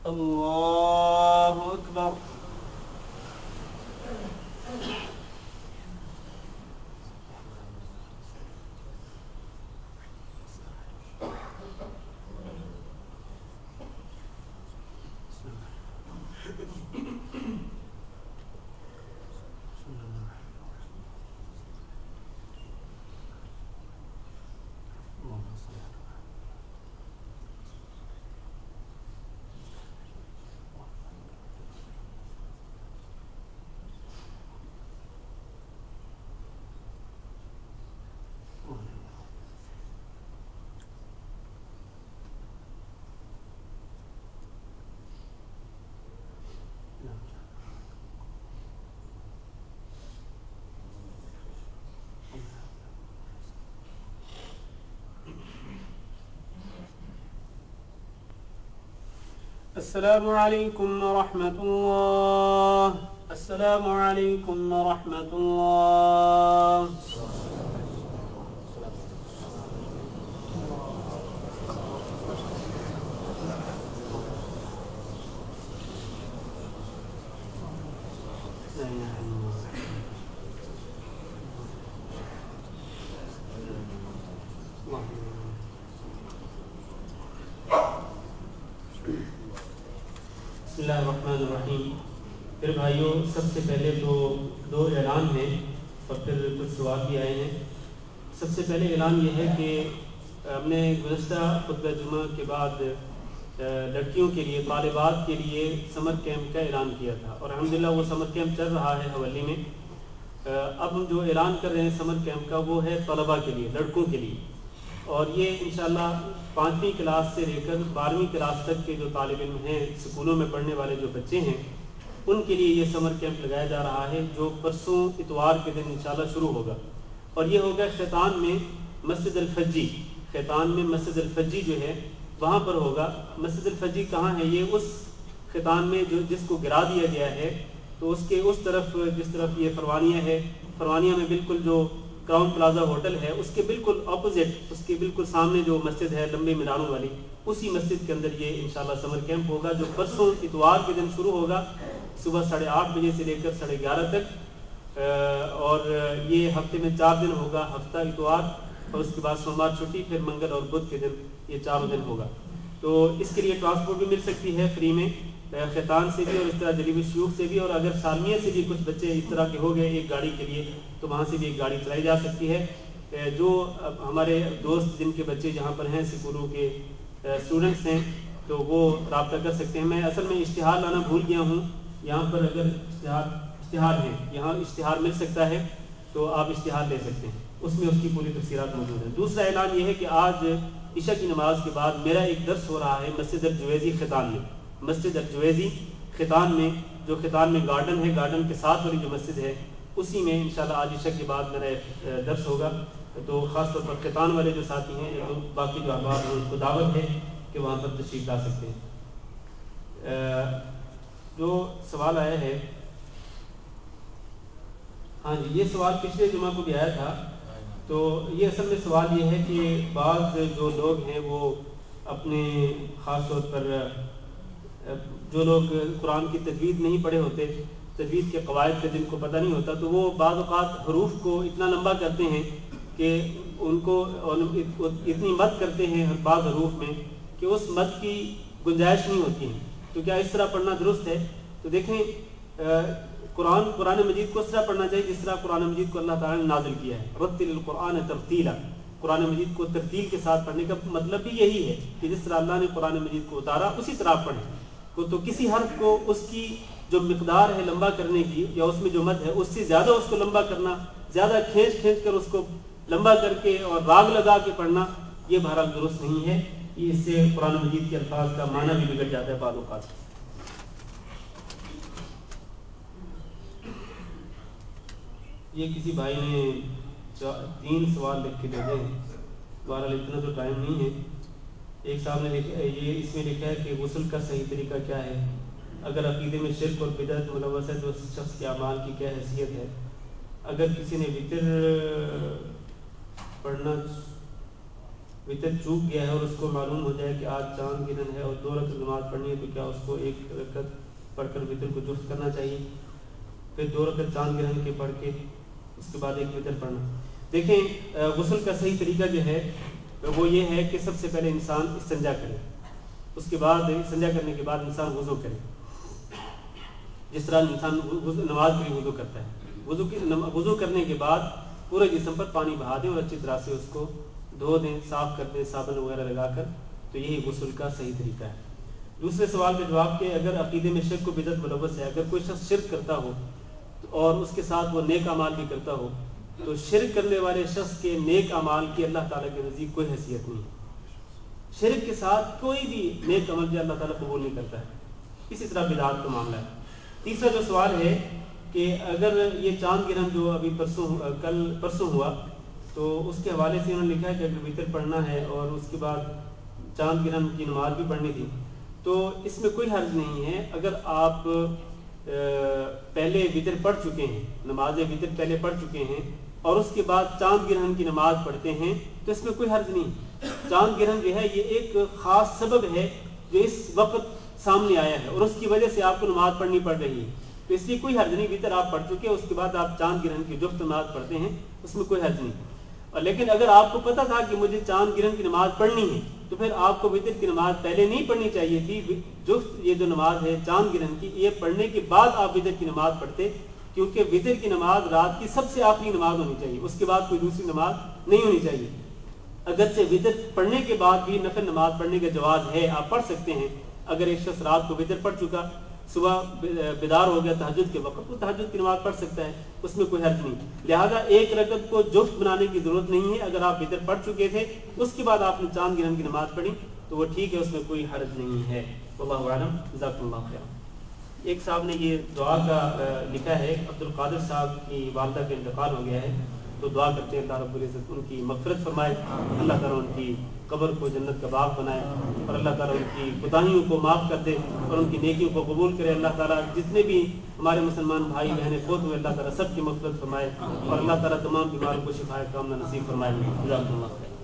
اللہ اکبر. السلام علیکم ورحمۃ اللہ. السلام علیکم ورحمۃ اللہ. بسم اللہ الرحمن الرحیم. پھر بھائیوں، سب سے پہلے تو دو اعلان ہیں اور پھر کچھ سوال بھی آئے ہیں. سب سے پہلے اعلان یہ ہے کہ ہم نے گزشتہ خطبہ جمعہ کے بعد لڑکیوں کے لیے، طالبات کے لیے سمر کیمپ کا اعلان کیا تھا اور الحمدللہ وہ سمر کیمپ چل رہا ہے حوالی میں. اب ہم جو اعلان کر رہے ہیں سمر کیمپ کا وہ ہے طلباء کے لیے، لڑکوں کے لیے. اور یہ انشاءاللہ 5ویں کلاس سے لے کر 12ویں کلاس تک کے جو طالب علم ہیں، اسکولوں میں پڑھنے والے جو بچے ہیں، ان کے لیے یہ سمر کیمپ لگایا جا رہا ہے، جو پرسوں اتوار کے دن انشاءاللہ شروع ہوگا. اور یہ ہوگا خیتان میں مسجد الفجی. خیتان میں مسجد الفجی جو ہے وہاں پر ہوگا. مسجد الفجی کہاں ہے؟ یہ اس خیتان میں جس کو گرا دیا گیا ہے، تو اس کے اس طرف، جس طرف یہ فروانیہ ہے، فروانیہ میں بالکل جو کراؤن پلازا ہوٹل ہے اس کے بالکل اپوزٹ، اس کے بالکل سامنے جو مسجد ہے لمبے میناروں والی، اسی مسجد کے اندر یہ انشاءاللہ سمر کیمپ ہوگا، جو پرسوں اتوار کے دن شروع ہوگا صبح 8:30 بجے سے لے کر 11:30 تک. اور یہ ہفتے میں 4 دن ہوگا، ہفتہ اتوار اور اس کے بعد سوموار چھٹی، پھر منگل اور بدھ کے دن یہ 4 دن ہوگا. تو اس کے لیے ٹرانسپورٹ بھی مل سکتی ہے فری میں، خیتان سے بھی اور اس طرح جلیب الشیوخ سے بھی، اور اگر سالمیہ سے بھی کچھ بچے اس طرح کے ہو گئے ایک گاڑی کے لیے تو وہاں سے بھی ایک گاڑی چلائی جا سکتی ہے. جو ہمارے دوست جن کے بچے جہاں پر ہیں، اسکولوں کے اسٹوڈنٹس ہیں، تو وہ رابطہ کر سکتے ہیں. میں اصل میں اشتہار لانا بھول گیا ہوں. یہاں پر اگر اشتہار ہیں، یہاں اشتہار مل سکتا ہے تو آپ اشتہار لے سکتے ہیں، اس میں اس کی پوری تفصیلات موجود ہیں. دوسرا اعلان یہ ہے کہ آج عشاء کی نماز کے بعد میرا ایک درس ہو رہا ہے مسجد الجویزی خیتان میں. مسجد الجویزی خیتان میں، جو خیتان میں گارڈن ہے، گارڈن کے ساتھ والی جو مسجد ہے، اسی میں انشاءاللہ آج عشاء کے بعد میرا ایک درس ہوگا. تو خاص طور پر خیتان والے جو ساتھی ہیں، باقی جو احباب ہیں، ان کو دعوت ہے کہ وہاں پر تشریف لا سکتے ہیں. جو سوال آیا ہے، ہاں جی، یہ سوال پچھلے جمعہ کو بھی آیا تھا. تو یہ اصل میں سوال یہ ہے کہ بعض جو لوگ ہیں وہ اپنے، خاص طور پر جو لوگ قرآن کی تجوید نہیں پڑھے ہوتے، تجوید کے قواعد کا جن کو پتہ نہیں ہوتا، تو وہ بعض اوقات حروف کو اتنا لمبا کرتے ہیں کہ ان کو اتنی مد کرتے ہیں بعض حروف میں کہ اس مد کی گنجائش نہیں ہوتی ہے. تو کیا اس طرح پڑھنا درست ہے؟ تو دیکھیں، قرآن مجید کو اس طرح پڑھنا چاہیے جس طرح قرآن مجید کو اللہ تعالیٰ نے نازل کیا ہے. رتل القرآن ترتیلا. قرآن مجید کو ترتیل کے ساتھ پڑھنے کا مطلب بھی یہی ہے کہ جس طرح اللہ نے قرآن مجید کو اتارا اسی طرح پڑھیں. تو کسی حرف کو اس کی جو مقدار ہے لمبا کرنے کی، یا اس میں جو مد ہے اس سے زیادہ اس کو لمبا کرنا، زیادہ کھینچ کر اس کو لمبا کر کے اور راگ لگا کے پڑھنا، یہ بہرحال درست نہیں ہے. اس سے قرآن مجید کے الفاظ کا معنی بھی بگڑ جاتا ہے بعض اوقات. یہ کسی بھائی نے 3 سوال لکھ کے بھیجے ہیں، بہرحال اتنا تو ٹائم نہیں ہے. ایک صاحب نے یہ اس میں لکھا ہے کہ غسل کا صحیح طریقہ کیا ہے، اگر عقیدے میں شرک اور بدعت ملوث ہے تو اس شخص کے اعمال کی کیا حیثیت ہے، اگر کسی نے وطر پڑھنا وطر چوک گیا ہے اور اس کو معلوم ہو جائے کہ آج چاند گرہن ہے اور 2 رکعت نماز پڑھنی ہے، تو کیا اس کو 1 رکعت پڑھ کر وطر کو درست کرنا چاہیے، پھر 2 رکعت چاند گرہن کے پڑھ کے اس کے بعد 1 وطر پڑھنا؟ دیکھیں غسل کا صحیح طریقہ جو ہے وہ یہ ہے کہ سب سے پہلے انسان استنجا کرے، اس کے بعد استنجا کرنے کے بعد انسان وضو کرے، جس طرح انسان نماز کے لیے وضو کرتا ہے۔ وضو کرنے کے بعد پورے جسم پر پانی بہا دیں اور اچھی طرح سے اس کو دھو دیں، صاف کر دیں صابن وغیرہ لگا کر، تو یہی غسل کا صحیح طریقہ ہے۔ دوسرے سوال کا جواب کہ اگر عقیدے میں شرک و بدعت ملوث ہے، اگر کوئی شخص شرک کرتا ہو اور اس کے ساتھ وہ نیک اعمال بھی کرتا ہو، تو شرک کرنے والے شخص کے نیک اعمال کی اللہ تعالیٰ کے نزدیک کوئی حیثیت نہیں ہے۔ شرک کے ساتھ کوئی بھی نیک عمل جو اللہ تعالیٰ قبول نہیں کرتا ہے۔ اسی طرح بدعات کا معاملہ ہے۔ تیسرا جو سوال ہے کہ اگر یہ چاند گرہن جو ابھی پرسوں ہوا، تو اس کے حوالے سے انہوں نے لکھا ہے کہ اگر وطر پڑھنا ہے اور اس کے بعد چاند گرہن کی نماز بھی پڑھنی تھی، تو اس میں کوئی حرج نہیں ہے۔ اگر آپ پہلے وطر پڑھ چکے ہیں، نماز وطر پہلے پڑھ چکے ہیں اور اس کے بعد چاند گرہن کی نماز پڑھتے ہیں، تو اس میں کوئی حرج نہیں۔ چاند گرہن جو ہے یہ ایک خاص سبب ہے جو اس وقت سامنے آیا ہے اور اس کی وجہ سے آپ کو نماز پڑھنی پڑ رہی ہے، تو اس لیے کوئی حرج نہیں۔ وطر آپ پڑھ چکے، اس کے بعد آپ چاند گرہن کی جفت نماز پڑھتے ہیں، اس میں کوئی حرج نہیں۔ اور لیکن اگر آپ کو پتہ تھا کہ مجھے چاند گرہن کی نماز پڑھنی ہے، تو پھر آپ کو وطر کی نماز پہلے نہیں پڑھنی چاہیے تھی۔ جفت یہ جو نماز ہے چاند گرہن کی، یہ پڑھنے کے بعد آپ وطر کی نماز پڑھتے، کیونکہ وطر کی نماز رات کی سب سے آخری نماز ہونی چاہیے، اس کے بعد کوئی دوسری نماز نہیں ہونی چاہیے۔ اگرچہ وطر پڑھنے کے بعد بھی نفل نماز پڑھنے کا جواز ہے، آپ پڑھ سکتے ہیں۔ اگر ایک شخص رات کو وطر پڑھ چکا، صبح بیدار ہو گیا تہجد کے وقت، وہ تہجد کی نماز پڑھ سکتا ہے، اس میں کوئی حرج نہیں۔ لہذا 1 رکعت کو جفت بنانے کی ضرورت نہیں ہے۔ اگر آپ وطر پڑھ چکے تھے، اس کے بعد آپ نے چاند گرہن کی نماز پڑھی، تو وہ ٹھیک ہے، اس میں کوئی حرج نہیں ہے۔ واللہ اعلم، جزاکم اللہ خیر۔ ایک صاحب نے یہ دعا کا لکھا ہے، عبد القادر صاحب کی والدہ کا انتقال ہو گیا ہے، تو دعا کرتے ہیں اللہ رب العزت ان کی مغفرت فرمائے، اللہ تعالیٰ ان کی قبر کو جنت کا باغ بنائے، اور اللہ تعالیٰ ان کی کوتاہیوں کو معاف کر دے اور ان کی نیکیوں کو قبول کرے۔ اللہ تعالیٰ جتنے بھی ہمارے مسلمان بھائی بہنیں فوت ہوئے، اللہ تعالیٰ سب کی مغفرت فرمائے، اور اللہ تعالیٰ تمام بیماروں کو شفائے کاملہ نصیب فرمائے۔ جزاکم اللہ خیر۔